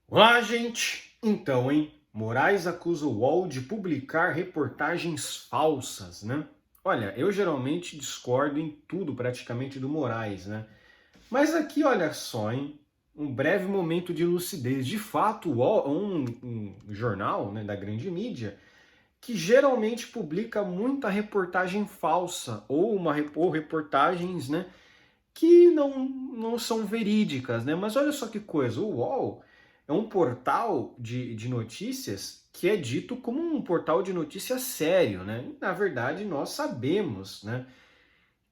Olá, gente! Então, hein? Moraes acusa o UOL de publicar reportagens falsas, né? Olha, eu geralmente discordo em tudo praticamente do Moraes, né? Mas aqui, olha só, hein? Um breve momento de lucidez. De fato, o UOL é um jornal, né, da grande mídia que geralmente publica muita reportagem falsa ou reportagens, né, que não são verídicas, né? Mas olha só que coisa, o UOL é um portal de notícias que é dito como um portal de notícias sério, né? E, na verdade, nós sabemos, né,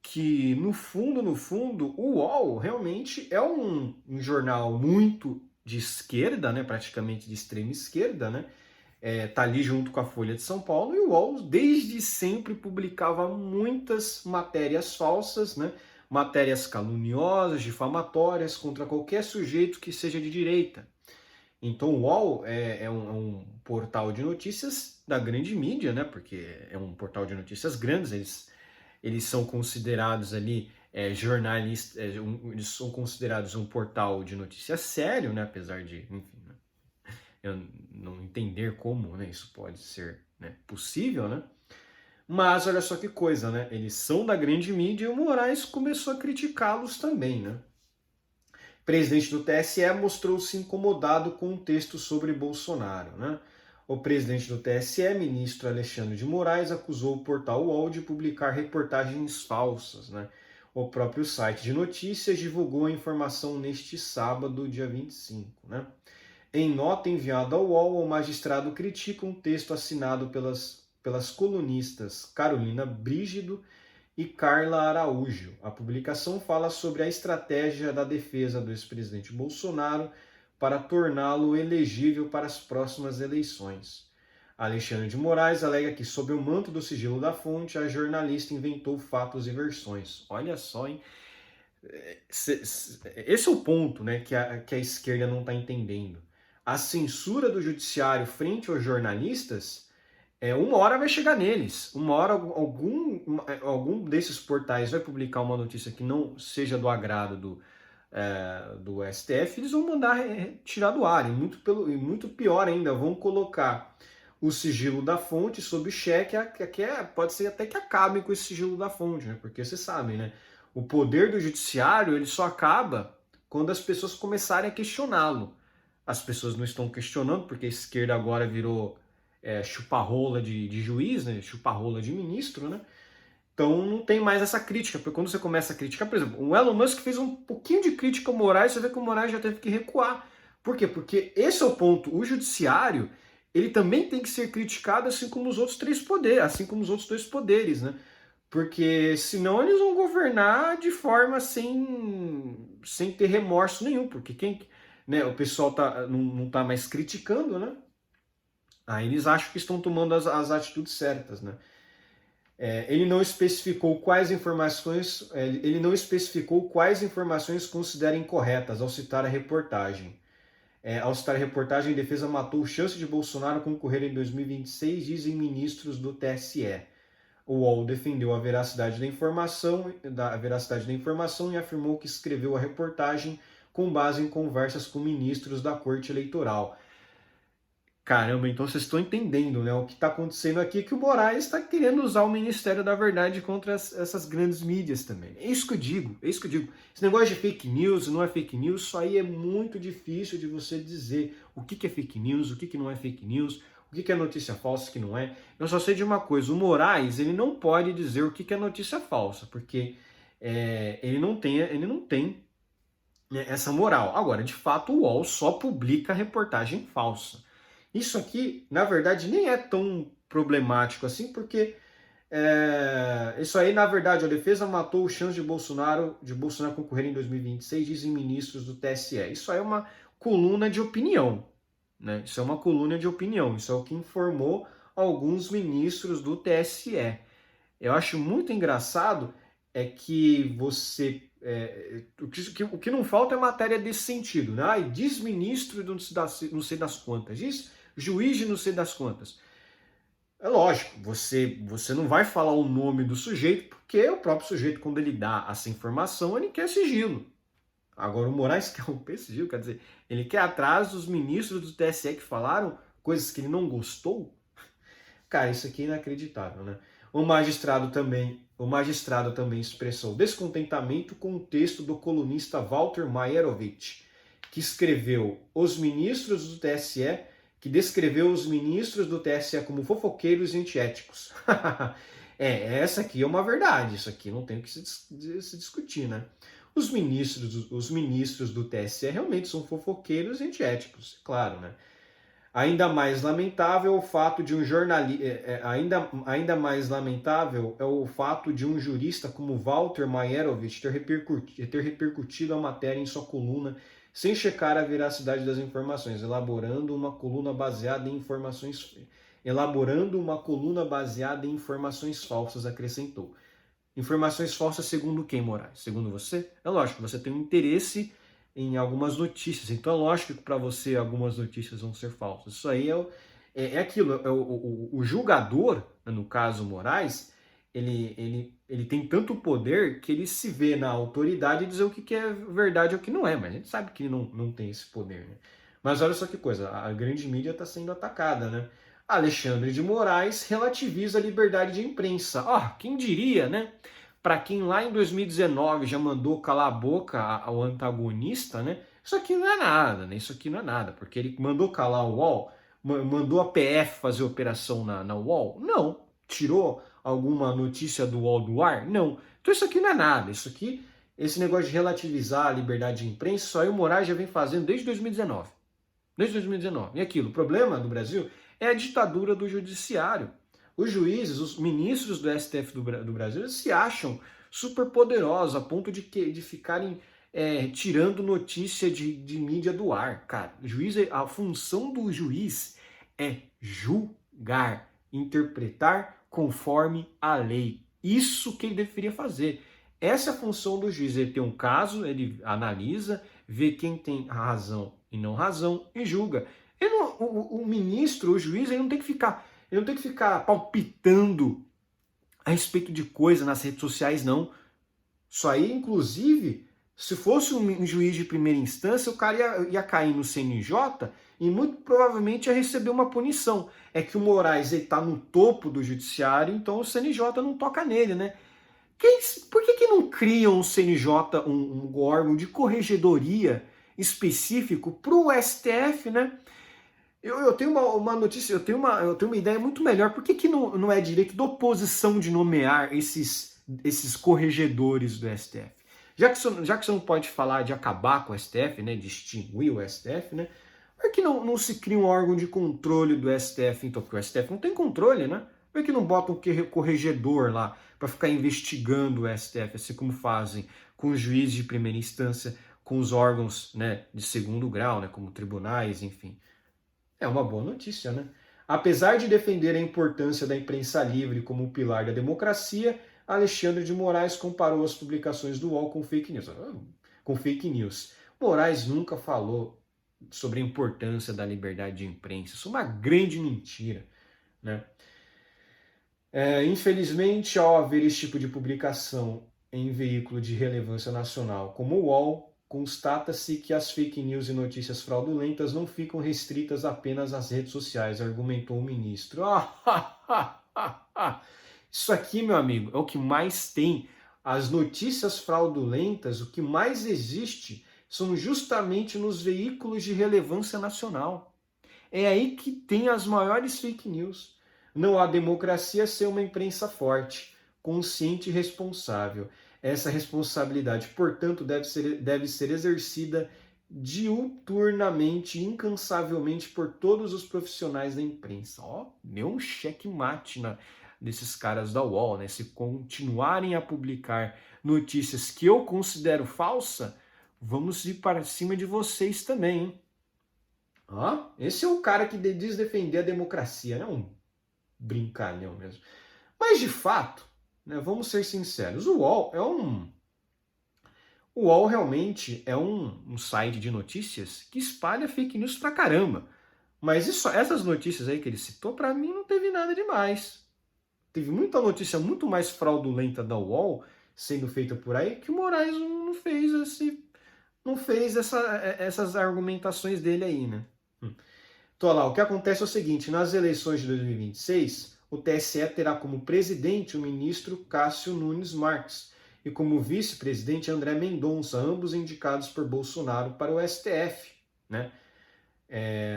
que no fundo, o UOL realmente é um jornal muito de esquerda, né? Praticamente de extrema esquerda, né? Tá ali junto com a Folha de São Paulo, e o UOL desde sempre publicava muitas matérias falsas, né? Matérias caluniosas, difamatórias contra qualquer sujeito que seja de direita. Então o UOL é um portal de notícias da grande mídia, né? Porque é um portal de notícias grandes, eles são considerados ali jornalistas, eles são considerados um portal de notícias sério, né? Apesar de, enfim, né, eu não entender como, né, isso pode ser, né, possível, né? Mas olha só que coisa, né? Eles são da grande mídia e o Moraes começou a criticá-los também, né? O presidente do TSE mostrou-se incomodado com um texto sobre Bolsonaro, né? O presidente do TSE, ministro Alexandre de Moraes, acusou o portal UOL de publicar reportagens falsas, né? O próprio site de notícias divulgou a informação neste sábado, dia 25, né? Em nota enviada ao UOL, o magistrado critica um texto assinado pelas colunistas Carolina Brígido e Carla Araújo. A publicação fala sobre a estratégia da defesa do ex-presidente Bolsonaro para torná-lo elegível para as próximas eleições. Alexandre de Moraes alega que, sob o manto do sigilo da fonte, a jornalista inventou fatos e versões. Olha só, hein? Esse é o ponto, né, que a esquerda não está entendendo. A censura do judiciário frente aos jornalistas, uma hora vai chegar neles. Uma hora algum desses portais vai publicar uma notícia que não seja do agrado do STF, eles vão mandar tirar do ar. E muito pior ainda, vão colocar o sigilo da fonte sob cheque, pode ser até que acabe com esse sigilo da fonte, né? Porque vocês sabem, né? O poder do judiciário ele só acaba quando as pessoas começarem a questioná-lo. As pessoas não estão questionando, porque a esquerda agora virou chupa-rola de juiz, né? Chupa-rola de ministro, né? Então não tem mais essa crítica, porque quando você começa a criticar, por exemplo, o Elon Musk fez um pouquinho de crítica ao Moraes, você vê que o Moraes já teve que recuar. Por quê? Porque esse é o ponto. O judiciário, ele também tem que ser criticado assim como os outros três poderes, assim como os outros dois poderes, né? Porque senão eles vão governar de forma sem ter remorso nenhum, porque né, o pessoal não tá mais criticando, né? Aí eles acham que estão tomando as atitudes certas, né? Ele não especificou quais informações considera incorretas ao citar a reportagem. Ao citar a reportagem, defesa matou chance de Bolsonaro concorrer em 2026, dizem ministros do TSE. O UOL defendeu a veracidade da informação e afirmou que escreveu a reportagem com base em conversas com ministros da Corte Eleitoral. Caramba, então vocês estão entendendo, né? O que está acontecendo aqui é que o Moraes está querendo usar o Ministério da Verdade contra essas grandes mídias também. É isso que eu digo, é isso que eu digo. Esse negócio de fake news, não é fake news, isso aí é muito difícil de você dizer o que é fake news, o que não é fake news, o que é notícia falsa, o que não é. Eu só sei de uma coisa, o Moraes, ele não pode dizer o que é notícia falsa, porque ele não tem né, essa moral. Agora, de fato, o UOL só publica reportagem falsa. Isso aqui, na verdade, nem é tão problemático assim, porque isso aí, na verdade, a defesa matou o chance de Bolsonaro concorrer em 2026, dizem ministros do TSE. Isso aí é uma coluna de opinião, né? Isso é uma coluna de opinião, isso é o que informou alguns ministros do TSE. Eu acho muito engraçado que o que não falta é matéria desse sentido, né? Ai, diz ministro de não sei das quantas, diz juiz de não sei das quantas. É lógico, você não vai falar o nome do sujeito, porque o próprio sujeito, quando ele dá essa informação, ele quer sigilo. Agora o Moraes quer um PSGil, quer dizer, ele quer atrás dos ministros do TSE que falaram coisas que ele não gostou. Cara, isso aqui é inacreditável, né? O magistrado também expressou descontentamento com o texto do colunista Walter Maierovitch, que escreveu os ministros do TSE, que descreveu os ministros do TSE como fofoqueiros e antiéticos. Essa aqui é uma verdade, isso aqui não tem o que se discutir, né? Os ministros do TSE realmente são fofoqueiros e antiéticos, claro, né? Ainda mais lamentável o fato de um jornalista, ainda mais lamentável é o fato de um jurista como Walter Maierovitch ter repercutido a matéria em sua coluna sem checar a veracidade das informações, elaborando uma coluna baseada em informações falsas, acrescentou. Informações falsas segundo quem, Moraes? Segundo você? É lógico, você tem um interesse em algumas notícias, então é lógico que para você algumas notícias vão ser falsas. Isso aí é aquilo, o julgador, no caso Moraes, ele tem tanto poder que ele se vê na autoridade de dizer o que é verdade e o que não é, mas a gente sabe que ele não tem esse poder, né? Mas olha só que coisa, a grande mídia está sendo atacada, né? Alexandre de Moraes relativiza a liberdade de imprensa. Quem diria, né? Para quem lá em 2019 já mandou calar a boca ao antagonista, né? Isso aqui não é nada, né? Isso aqui não é nada, porque ele mandou calar o UOL, mandou a PF fazer operação na UOL? Não. Tirou alguma notícia do UOL do ar? Não. Então isso aqui não é nada. Esse negócio de relativizar a liberdade de imprensa, só aí o Moraes já vem fazendo desde 2019. Desde 2019. E aquilo, o problema do Brasil é a ditadura do judiciário. Os juízes, os ministros do STF do Brasil, eles se acham super poderosos a ponto de ficarem tirando notícia de mídia do ar. Cara, a função do juiz é julgar, interpretar conforme a lei. Isso que ele deveria fazer. Essa é a função do juiz. Ele tem um caso, ele analisa, vê quem tem razão e não razão e julga. O ministro, o juiz, ele não tem que ficar palpitando a respeito de coisa nas redes sociais, não. Isso aí, inclusive, se fosse um juiz de primeira instância, o cara ia cair no CNJ e muito provavelmente ia receber uma punição. É que o Moraes está no topo do judiciário, então o CNJ não toca nele, né? Por que não criam um CNJ, um órgão de corregedoria específico para o STF, né? Eu tenho uma notícia, eu tenho uma ideia muito melhor. Por que não é direito da oposição de nomear esses corregedores do STF? Já que você não pode falar de acabar com o STF, né, de extinguir o STF, né? Por que não se cria um órgão de controle do STF, então? Porque o STF não tem controle, né? Por que não bota um corregedor lá para ficar investigando o STF, assim como fazem com os juízes de primeira instância, com os órgãos, né, de segundo grau, né, como tribunais, enfim. É uma boa notícia, né? Apesar de defender a importância da imprensa livre como um pilar da democracia, Alexandre de Moraes comparou as publicações do UOL com fake news. Moraes nunca falou sobre a importância da liberdade de imprensa. Isso é uma grande mentira, né? Infelizmente, ao haver esse tipo de publicação em veículo de relevância nacional como o UOL, constata-se que as fake news e notícias fraudulentas não ficam restritas apenas às redes sociais, argumentou o ministro. Isso aqui, meu amigo, é o que mais tem. As notícias fraudulentas, o que mais existe, são justamente nos veículos de relevância nacional. É aí que tem as maiores fake news. Não há democracia sem uma imprensa forte, consciente e responsável. Essa responsabilidade, portanto, deve ser exercida diuturnamente, incansavelmente por todos os profissionais da imprensa. Deu um checkmate desses caras da UOL, né? Se continuarem a publicar notícias que eu considero falsa, vamos ir para cima de vocês também, hein? Esse é o cara que diz defender a democracia, né? Um brincalhão mesmo. Mas, de fato, né, vamos ser sinceros, o UOL realmente é um site de notícias que espalha fake news pra caramba. Mas essas notícias aí que ele citou, pra mim não teve nada demais. Teve muita notícia muito mais fraudulenta da UOL sendo feita por aí que o Moraes não fez não fez essas argumentações dele aí, né? Então, olha lá, o que acontece é o seguinte, nas eleições de 2026, o TSE terá como presidente o ministro Cássio Nunes Marques e como vice-presidente André Mendonça, ambos indicados por Bolsonaro para o STF, né?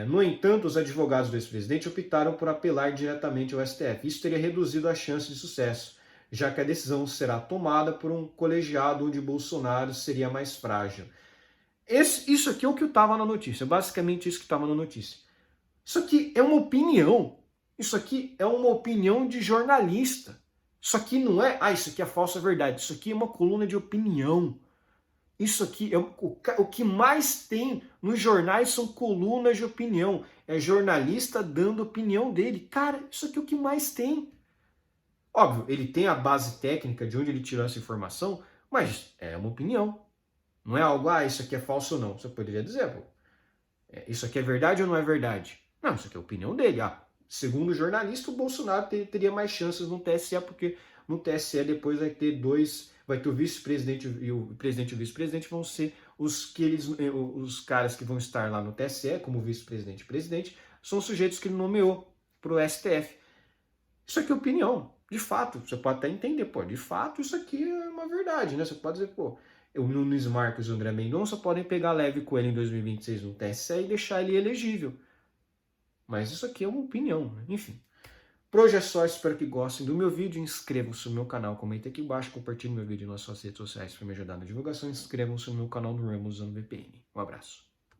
No entanto, os advogados do ex-presidente optaram por apelar diretamente ao STF. Isso teria reduzido a chance de sucesso, já que a decisão será tomada por um colegiado onde Bolsonaro seria mais frágil. Isso aqui é o que estava na notícia, basicamente isso que estava na notícia. Isso aqui é uma opinião, isso aqui é uma opinião de jornalista. Isso aqui não é, isso aqui é falsa verdade, isso aqui é uma coluna de opinião. Isso aqui, o que mais tem nos jornais são colunas de opinião. É jornalista dando opinião dele. Cara, isso aqui é o que mais tem. Óbvio, ele tem a base técnica de onde ele tirou essa informação, mas é uma opinião. Não é algo, isso aqui é falso ou não. Você poderia dizer, pô, isso aqui é verdade ou não é verdade? Não, isso aqui é a opinião dele. Segundo o jornalista, o Bolsonaro teria mais chances no TSE, porque no TSE depois vai ter o vice-presidente e o presidente e o vice-presidente vão ser os caras que vão estar lá no TSE, como vice-presidente e presidente, são os sujeitos que ele nomeou para o STF. Isso aqui é opinião, de fato. Você pode até entender, pô, de fato isso aqui é uma verdade, né? Você pode dizer, pô, o Nunes Marques e o André Mendonça podem pegar leve com ele em 2026 no TSE e deixar ele elegível. Mas isso aqui é uma opinião, né? Enfim. Por hoje é só, espero que gostem do meu vídeo, inscrevam-se no meu canal, comentem aqui embaixo, compartilhem meu vídeo nas suas redes sociais para me ajudar na divulgação, inscrevam-se no meu canal do Ramos usando VPN. Um abraço.